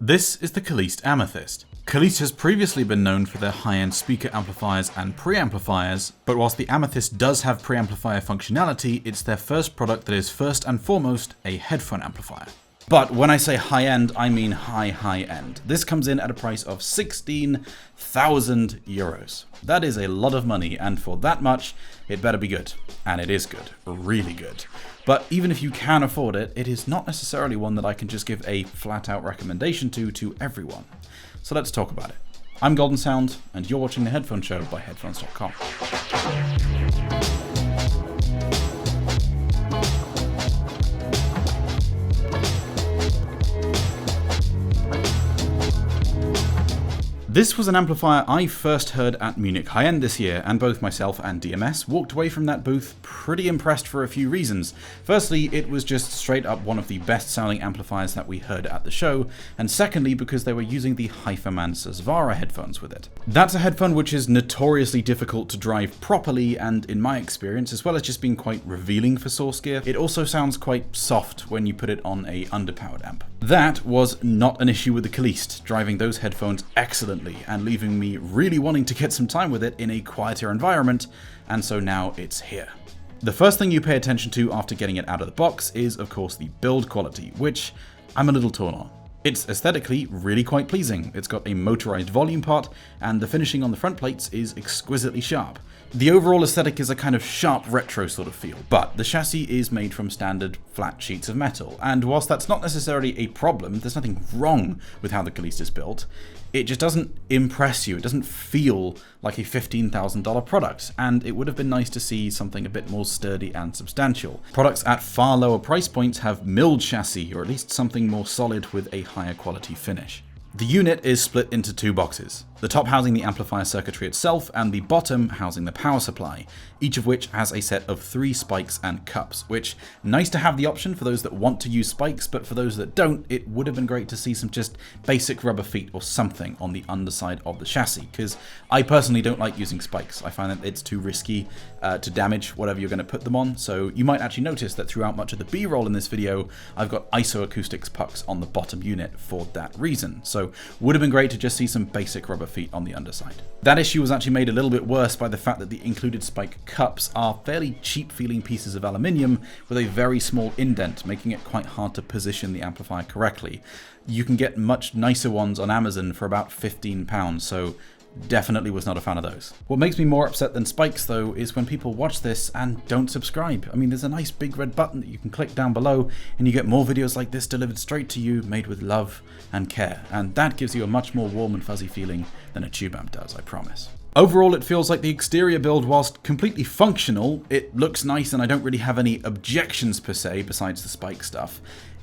This is the Kallyste Amethyste. Kallyste has previously been known for their high-end speaker amplifiers and preamplifiers, but whilst the Amethyste does have preamplifier functionality, it's their first product that is first and foremost a headphone amplifier. But when I say high-end, I mean high-end. This comes in at a price of 16,000 euros. That is a lot of money, and for that much, it better be good. And it is good. Really good. But even if you can afford it, it is not necessarily one that I can just give a flat-out recommendation to everyone. So let's talk about it. I'm Golden Sound, and you're watching The Headphone Show by headphones.com. This was an amplifier I first heard at Munich High End this year, and both myself and DMS walked away from that booth pretty impressed for a few reasons. Firstly, it was just straight up one of the best sounding amplifiers that we heard at the show, and secondly because they were using the Hyperman Sesvara headphones with it. That's a headphone which is notoriously difficult to drive properly, and in my experience, as well as just being quite revealing for source gear, it also sounds quite soft when you put it on a underpowered amp. That was not an issue with the Kallyste, driving those headphones excellently and leaving me really wanting to get some time with it in a quieter environment, and so now it's here. The first thing you pay attention to after getting it out of the box is, of course, the build quality, which I'm a little torn on. It's aesthetically really quite pleasing. It's got a motorized volume pot, and the finishing on the front plates is exquisitely sharp. The overall aesthetic is a kind of sharp retro sort of feel, but the chassis is made from standard flat sheets of metal, and whilst that's not necessarily a problem, there's nothing wrong with how the Kallyste is built, it just doesn't impress you. It doesn't feel like a $15,000 product, and it would have been nice to see something a bit more sturdy and substantial. Products at far lower price points have milled chassis, or at least something more solid with a higher quality finish. The unit is split into two boxes, the top housing the amplifier circuitry itself and the bottom housing the power supply, each of which has a set of 3 spikes and cups, which nice to have the option for those that want to use spikes, but for those that don't, it would have been great to see some just basic rubber feet or something on the underside of the chassis, because I personally don't like using spikes. I find that it's too risky to damage whatever you're going to put them on, so you might actually notice that throughout much of the B-roll in this video, I've got isoacoustics pucks on the bottom unit for that reason, so would have been great to just see some basic rubber feet on the underside. That issue was actually made a little bit worse by the fact that the included spike cups are fairly cheap feeling pieces of aluminium with a very small indent, making it quite hard to position the amplifier correctly. You can get much nicer ones on Amazon for about £15, so definitely was not a fan of those. What makes me more upset than spikes though is when people watch this and don't subscribe. I mean, there's a nice big red button that you can click down below and you get more videos like this delivered straight to you, made with love and care, and that gives you a much more warm and fuzzy feeling than a tube amp does, I promise. Overall, it feels like the exterior build, whilst completely functional, it looks nice and I don't really have any objections per se besides the spike stuff.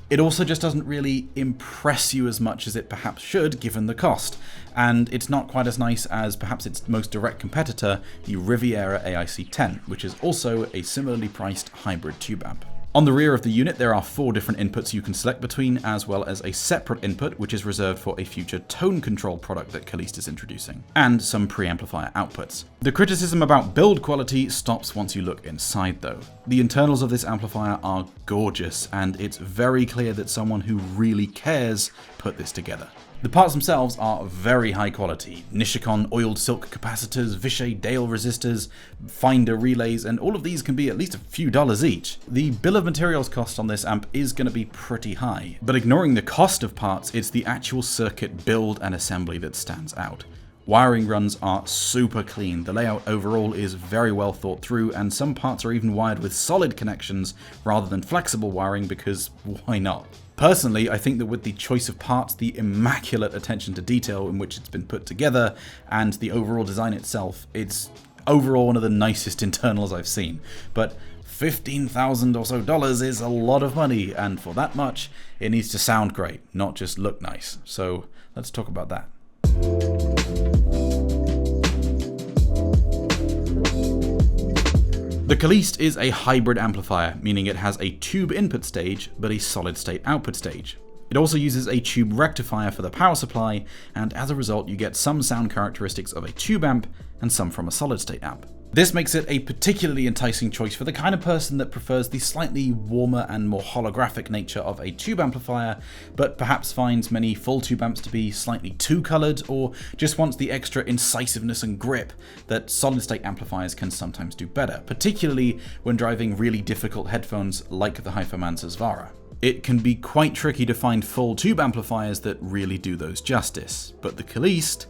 It also just doesn't really impress you as much as it perhaps should given the cost, and it's not quite as nice as perhaps its most direct competitor, the Riviera AIC-10, which is also a similarly priced hybrid tube amp. On the rear of the unit there are 4 different inputs you can select between, as well as a separate input which is reserved for a future tone control product that Kallyste is introducing, and some preamplifier outputs. The criticism about build quality stops once you look inside though. The internals of this amplifier are gorgeous, and it's very clear that someone who really cares put this together. The parts themselves are very high quality. Nishikon oiled silk capacitors, Vishay Dale resistors, Finder relays, and all of these can be at least a few dollars each. The bill of materials cost on this amp is going to be pretty high, but ignoring the cost of parts, it's the actual circuit build and assembly that stands out. Wiring runs are super clean, the layout overall is very well thought through, and some parts are even wired with solid connections rather than flexible wiring because why not? Personally, I think that with the choice of parts, the immaculate attention to detail in which it's been put together, and the overall design itself, it's overall one of the nicest internals I've seen. But $15,000 or so is a lot of money, and for that much, it needs to sound great, not just look nice. So let's talk about that. The Kallyste is a hybrid amplifier, meaning it has a tube input stage, but a solid state output stage. It also uses a tube rectifier for the power supply, and as a result you get some sound characteristics of a tube amp and some from a solid state amp. This makes it a particularly enticing choice for the kind of person that prefers the slightly warmer and more holographic nature of a tube amplifier, but perhaps finds many full tube amps to be slightly too coloured, or just wants the extra incisiveness and grip that solid-state amplifiers can sometimes do better, particularly when driving really difficult headphones like the Hyperman Svara. It can be quite tricky to find full tube amplifiers that really do those justice, but the Kallyste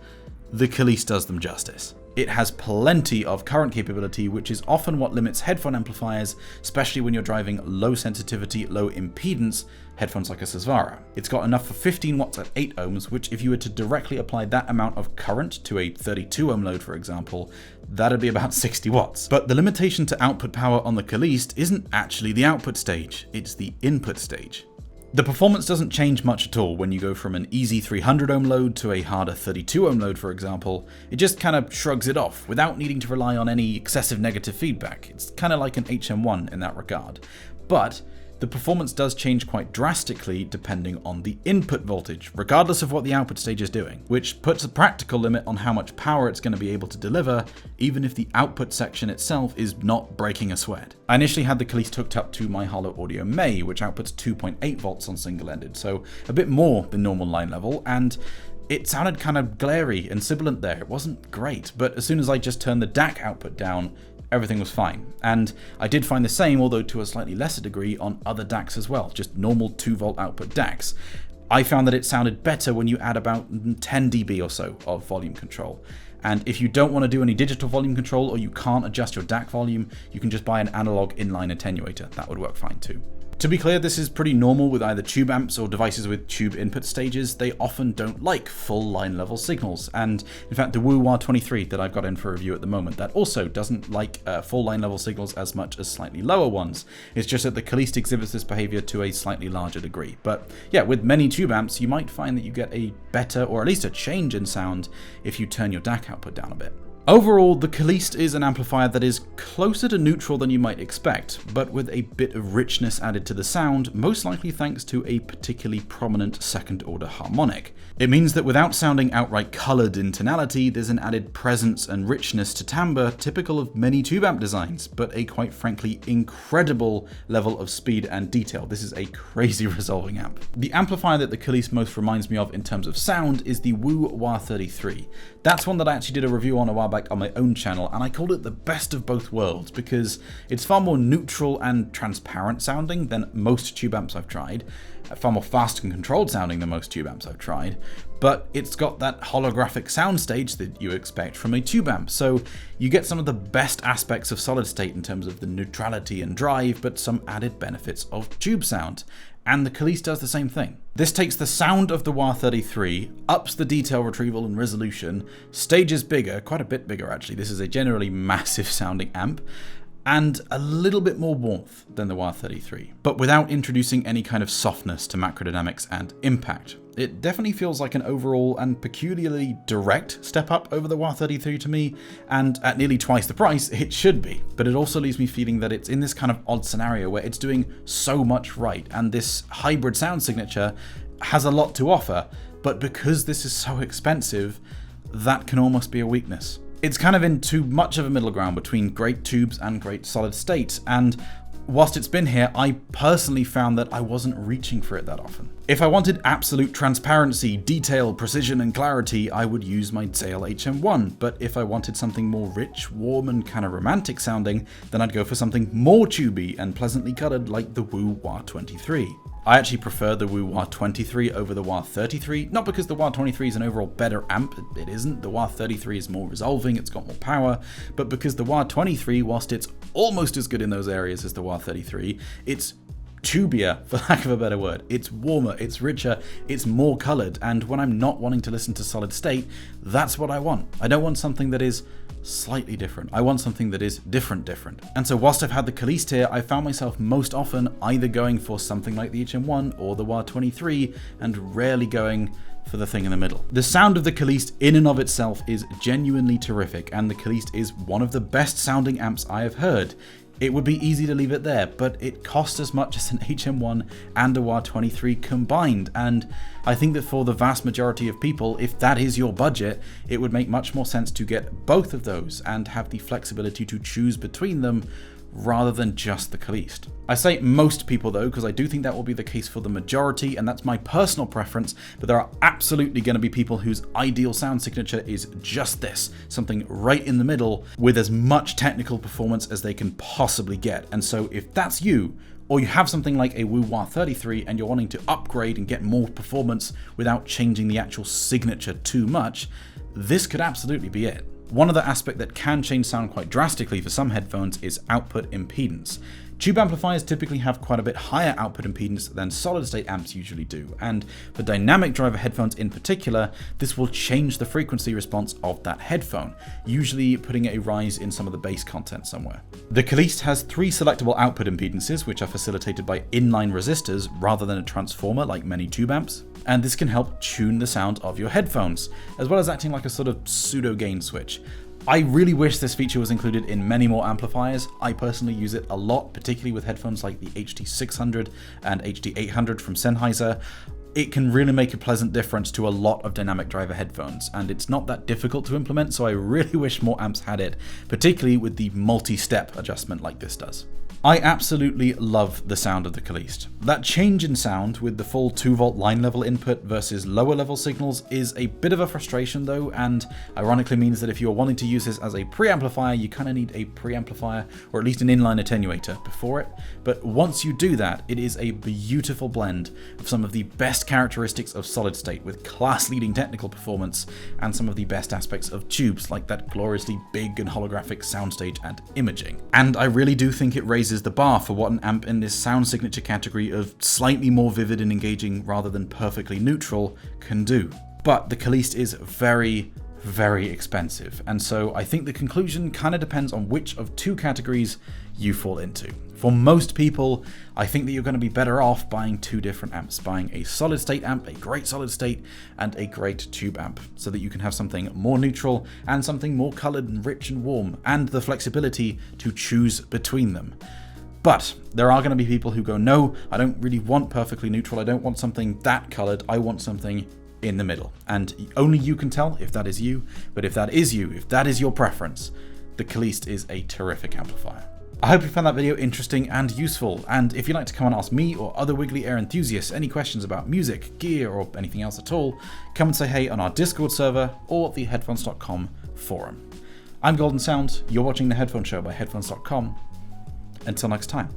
does them justice. It has plenty of current capability, which is often what limits headphone amplifiers, especially when you're driving low sensitivity, low impedance headphones like a Svara. It's got enough for 15 watts at 8 ohms, which if you were to directly apply that amount of current to a 32 ohm load, for example, that'd be about 60 watts. But the limitation to output power on the Kallyste isn't actually the output stage, it's the input stage. The performance doesn't change much at all when you go from an easy 300 ohm load to a harder 32 ohm load, for example. It just kind of shrugs it off without needing to rely on any excessive negative feedback. It's kind of like an HM1 in that regard. But the performance does change quite drastically depending on the input voltage, regardless of what the output stage is doing, which puts a practical limit on how much power it's going to be able to deliver, even if the output section itself is not breaking a sweat. I initially had the Kallyste hooked up to my Harlow Audio May, which outputs 2.8 volts on single-ended, so a bit more than normal line level, and it sounded kind of glary and sibilant there. It wasn't great, but as soon as I just turned the DAC output down, everything was fine. And I did find the same, although to a slightly lesser degree, on other DACs as well, just normal 2-volt output DACs. I found that it sounded better when you add about 10 dB or so of volume control. And if you don't want to do any digital volume control, or you can't adjust your DAC volume, you can just buy an analog inline attenuator. That would work fine too. To be clear, this is pretty normal with either tube amps or devices with tube input stages. They often don't like full line level signals, and in fact the Woo Wah-23 that I've got in for review at the moment, that also doesn't like full line level signals as much as slightly lower ones. It's just that the Kallyste exhibits this behavior to a slightly larger degree. But yeah, with many tube amps you might find that you get a better, or at least a change in sound, if you turn your DAC output down a bit. Overall, the Kallyste is an amplifier that is closer to neutral than you might expect, but with a bit of richness added to the sound, most likely thanks to a particularly prominent second-order harmonic. It means that without sounding outright coloured in tonality, there's an added presence and richness to timbre typical of many tube amp designs, but a quite frankly incredible level of speed and detail. This is a crazy resolving amp. The amplifier that the Kallyste most reminds me of in terms of sound is the Woo Wah-33. That's one that I actually did a review on a while back on my own channel, and I called it the best of both worlds because it's far more neutral and transparent sounding than most tube amps I've tried, far more fast and controlled sounding than most tube amps I've tried, but it's got that holographic soundstage that you expect from a tube amp, so you get some of the best aspects of solid state in terms of the neutrality and drive, but some added benefits of tube sound. And the Kallyste does the same thing. This takes the sound of the Wah-33, ups the detail retrieval and resolution, stages bigger, quite a bit bigger actually, this is a generally massive sounding amp, and a little bit more warmth than the Wah-33, but without introducing any kind of softness to macrodynamics and impact. It definitely feels like an overall and peculiarly direct step up over the Wah-33 to me, and at nearly twice the price, it should be. But it also leaves me feeling that it's in this kind of odd scenario where it's doing so much right, and this hybrid sound signature has a lot to offer, but because this is so expensive, that can almost be a weakness. It's kind of in too much of a middle ground between great tubes and great solid state, and whilst it's been here, I personally found that I wasn't reaching for it that often. If I wanted absolute transparency, detail, precision, and clarity, I would use my Zale HM1, but if I wanted something more rich, warm, and kind of romantic sounding, then I'd go for something more tubey and pleasantly coloured like the Woo Wah-23. I actually prefer the Woo Wah-23 over the Wah-33, not because the Wah-23 is an overall better amp, it isn't, the Wah-33 is more resolving, it's got more power, but because the Wah-23, whilst it's almost as good in those areas as the Wah-33, it's tubier, for lack of a better word. It's warmer, it's richer, it's more coloured, and when I'm not wanting to listen to solid state, that's what I want. I don't want something that is slightly different. I want something that is different. And so whilst I've had the Kallyste here, I found myself most often either going for something like the HM1 or the Wah-23, and rarely going for the thing in the middle. The sound of the Kallyste in and of itself is genuinely terrific, and the Kallyste is one of the best sounding amps I have heard, It would be easy to leave it there, but it costs as much as an HM1 and a WAH-23 combined, and I think that for the vast majority of people, if that is your budget, it would make much more sense to get both of those and have the flexibility to choose between them rather than just the Kallyste. I say most people though, because I do think that will be the case for the majority, and that's my personal preference, but there are absolutely going to be people whose ideal sound signature is just this, something right in the middle with as much technical performance as they can possibly get. And so if that's you, or you have something like a WAH-33 and you're wanting to upgrade and get more performance without changing the actual signature too much, this could absolutely be it. One other aspect that can change sound quite drastically for some headphones is output impedance. Tube amplifiers typically have quite a bit higher output impedance than solid-state amps usually do, and for dynamic driver headphones in particular, this will change the frequency response of that headphone, usually putting a rise in some of the bass content somewhere. The Kallyste has 3 selectable output impedances, which are facilitated by inline resistors rather than a transformer like many tube amps, and this can help tune the sound of your headphones, as well as acting like a sort of pseudo gain switch. I really wish this feature was included in many more amplifiers. I personally use it a lot, particularly with headphones like the HT600 and HT800 from Sennheiser. It can really make a pleasant difference to a lot of dynamic driver headphones, and it's not that difficult to implement, so I really wish more amps had it, particularly with the multi-step adjustment like this does. I absolutely love the sound of the Kallyste. That change in sound with the full 2V line level input versus lower level signals is a bit of a frustration though, and ironically means that if you're wanting to use this as a preamplifier, you kind of need a preamplifier or at least an inline attenuator before it. But once you do that, it is a beautiful blend of some of the best characteristics of solid state with class leading technical performance and some of the best aspects of tubes like that gloriously big and holographic soundstage and imaging. And I really do think it raises the bar for what an amp in this sound signature category of slightly more vivid and engaging rather than perfectly neutral can do. But the Kallyste is very, very expensive, and so I think the conclusion kind of depends on which of 2 categories you fall into. For most people, I think that you're going to be better off buying 2 different amps, buying a solid state amp, a great solid state, and a great tube amp, so that you can have something more neutral and something more colored and rich and warm, and the flexibility to choose between them. But there are going to be people who go, no, I don't really want perfectly neutral, I don't want something that colored, I want something in the middle. And only you can tell if that is you, but if that is you, if that is your preference, the Kallyste is a terrific amplifier. I hope you found that video interesting and useful, and if you'd like to come and ask me or other Wiggly Air enthusiasts any questions about music, gear, or anything else at all, come and say hey on our Discord server or the headphones.com forum. I'm Golden Sound, you're watching The Headphone Show by headphones.com. Until next time.